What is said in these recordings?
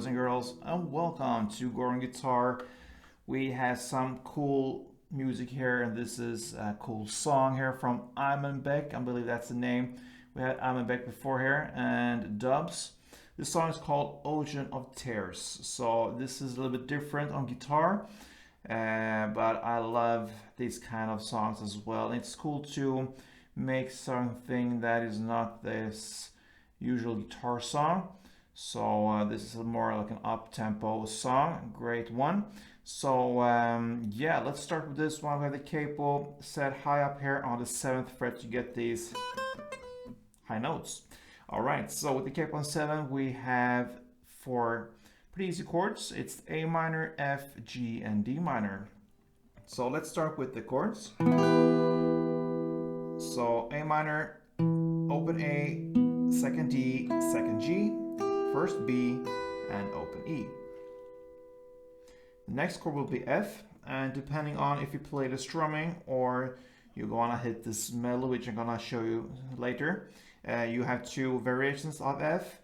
boys and girls, and welcome to Gordon Guitar. We have some cool music here, and this is a cool song here from IMANBEK. I believe that's the name. We had IMANBEK before here, and dubs. This song is called Ocean of Tears. So this is a little bit different on guitar, but I love these kind of songs as well. It's cool to make something that is not this usual guitar song. So this is more like an up-tempo song, great one. So yeah, let's start with this one. We have the capo set high up here on the 7th fret to get these high notes. All right, so with the capo on 7, we have 4 pretty easy chords. It's A minor, F, G, and D minor. So let's start with the chords. So A minor, open A, second D, second G, first B, and open E. The next chord will be F, and depending on if you play the strumming or you're gonna hit this melody, which I'm gonna show you later, you have 2 variations of F.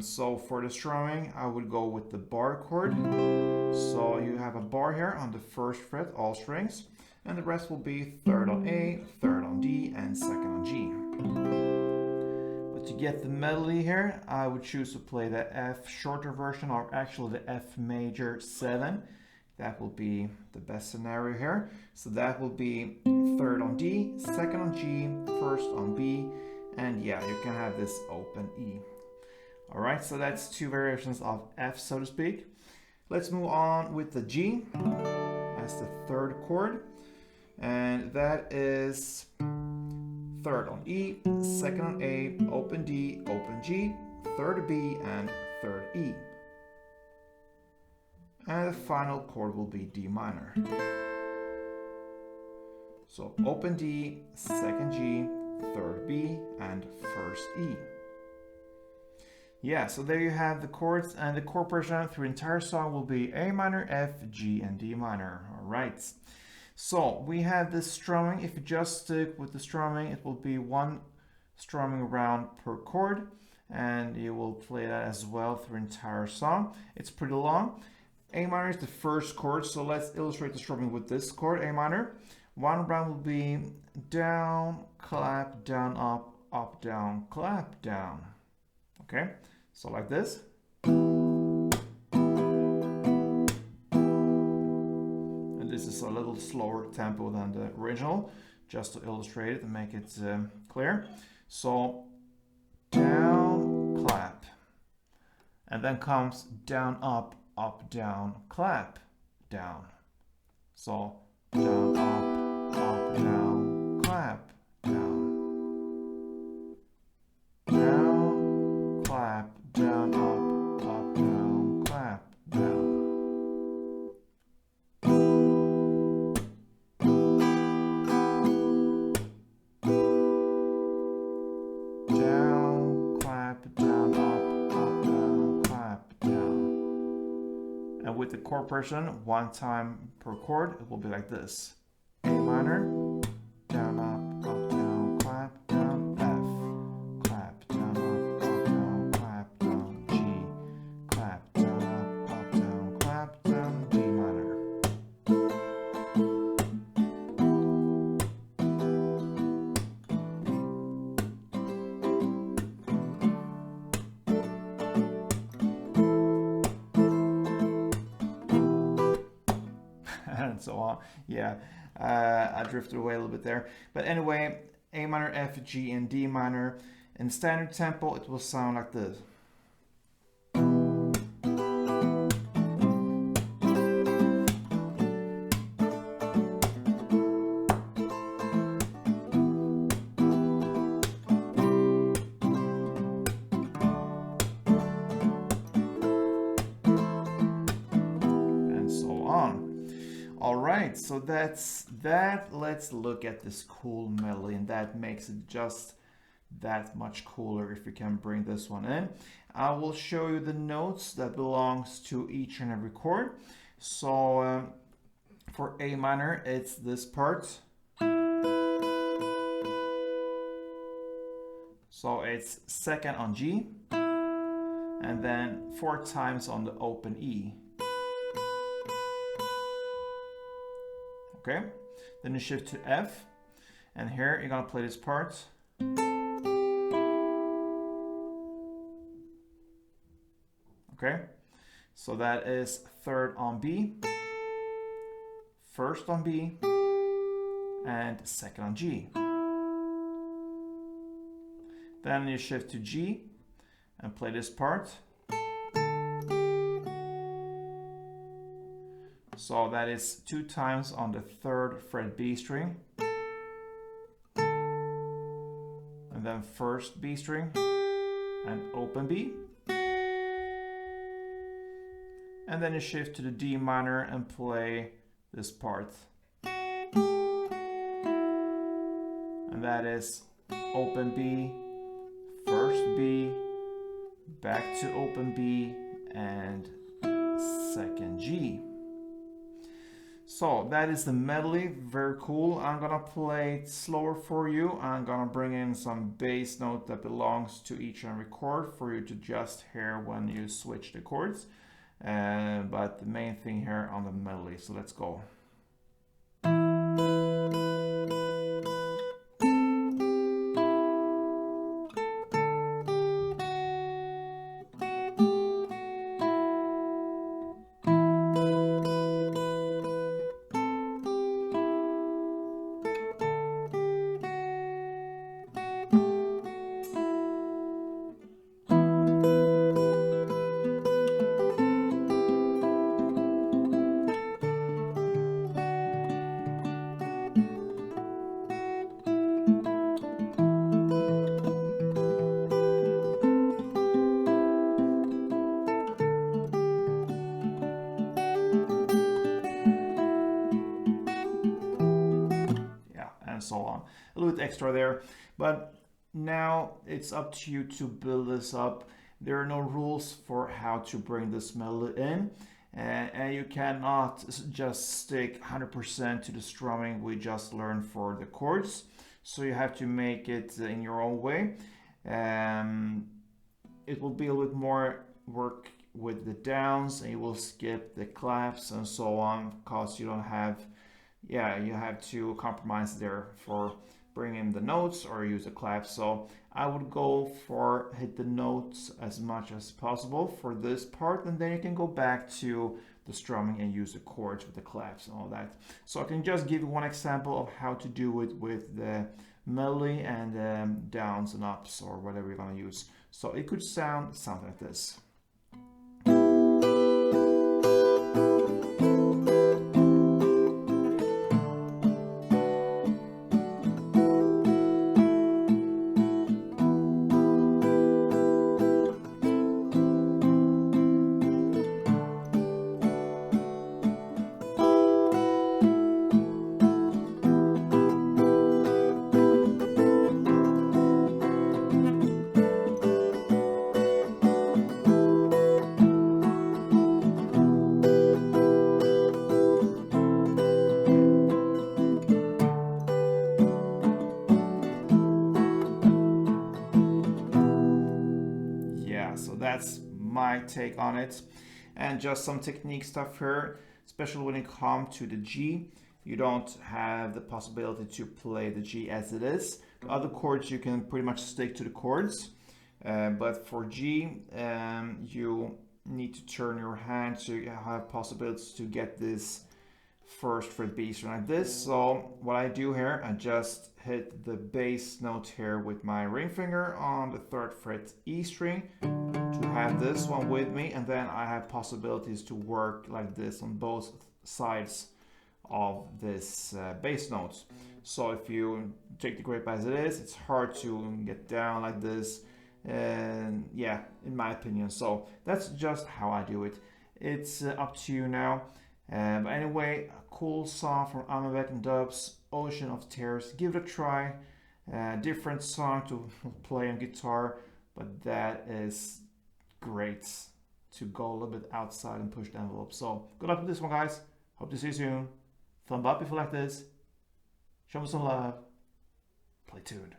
So for the strumming, I would go with the bar chord. So you have a bar here on the 1st fret, all strings, and the rest will be 3rd on A, 3rd on D, and 2nd on G. To get the melody here, I would choose to play the F shorter version, or actually the F major 7. That will be the best scenario here. So that will be 3rd on D, 2nd on G, 1st on B, and yeah, you can have this open E. Alright, so that's 2 variations of F, so to speak. Let's move on with the G as the 3rd chord, and that is 3rd on E, 2nd on A, open D, open G, 3rd B, and 3rd E. And the final chord will be D minor. So open D, 2nd G, 3rd B, and 1st E. Yeah, so there you have the chords, and the chord progression through the entire song will be A minor, F, G, and D minor. All right. So we have this strumming. If you just stick with the strumming, it will be 1 strumming round per chord, and you will play that as well through the entire song. It's pretty long. A minor is the 1st chord, so let's illustrate the strumming with this chord, A minor. 1 round will be down, clap, down, up, down, clap, down. Okay, so like this. This is a little slower tempo than the original, just to illustrate it and make it clear. So down, clap, and then comes down, up, down, clap, down. So down, up, down, clap, down. Down, clap, down, up, down, clap, down. With the chord progression, 1 time per chord, it will be like this: A minor, down, down, clap, down, F, clap, down, down, clap, down, G, clap, down, down, clap, down, D minor. And so on. Yeah, I drifted away a little bit there. But anyway, A minor, F, G, and D minor. In standard tempo, it will sound like this. And so on. All right, so that's that. Let's look at this cool melody, and that makes it just that much cooler if we can bring this one in. I will show you the notes that belongs to each and every chord. So for A minor, it's this part. So it's second on G, and then 4 times on the open E. Okay, then you shift to F, and here you're gonna play this part. Okay, so that is 3rd on B, 1st on B, and 2nd on G. Then you shift to G and play this part. So that is 2 times on the 3rd fret B string, and then 1st B string and open B. And then you shift to the D minor and play this part. And that is open B, 1st B, back to open B, and 2nd G. So that is the medley, very cool. I'm gonna play it slower for you. I'm gonna bring in some bass note that belongs to each and every chord for you to just hear when you switch the chords. But the main thing here on the medley, so let's go. So on, a little bit extra there, but now it's up to you to build this up. There are no rules for how to bring this melody in, and you cannot just stick 100% to the strumming we just learned for the chords, so you have to make it in your own way. It will be a little bit more work with the downs, and you will skip the claps and so on, because you don't have, you have to compromise there for bringing the notes or use the claps. So I would go for hit the notes as much as possible for this part, and then you can go back to the strumming and use the chords with the claps and all that. So I can just give you one example of how to do it with the melody and downs and ups or whatever you're going to use. So it could sound something like this. So that's my take on it, and just some technique stuff here, especially when it comes to the G. You don't have the possibility to play the G as it is. Other chords you can pretty much stick to the chords, but for G you need to turn your hand to have possibilities to get this 1st fret B string like this. So what I do here, I just hit the bass note here with my ring finger on the 3rd fret E string to have this one with me, and then I have possibilities to work like this on both sides of this bass note. So if you take the grip as it is, it's hard to get down like this, and yeah, in my opinion. So that's just how I do it. It's up to you now. But anyway, a cool song from IMANBEK and Dubs, Ocean of Tears. Give it a try. Different song to play on guitar, but that is great to go a little bit outside and push the envelope. So good luck with this one, guys. Hope to see you soon. Thumb up if you like this. Show me some love. Play tuned.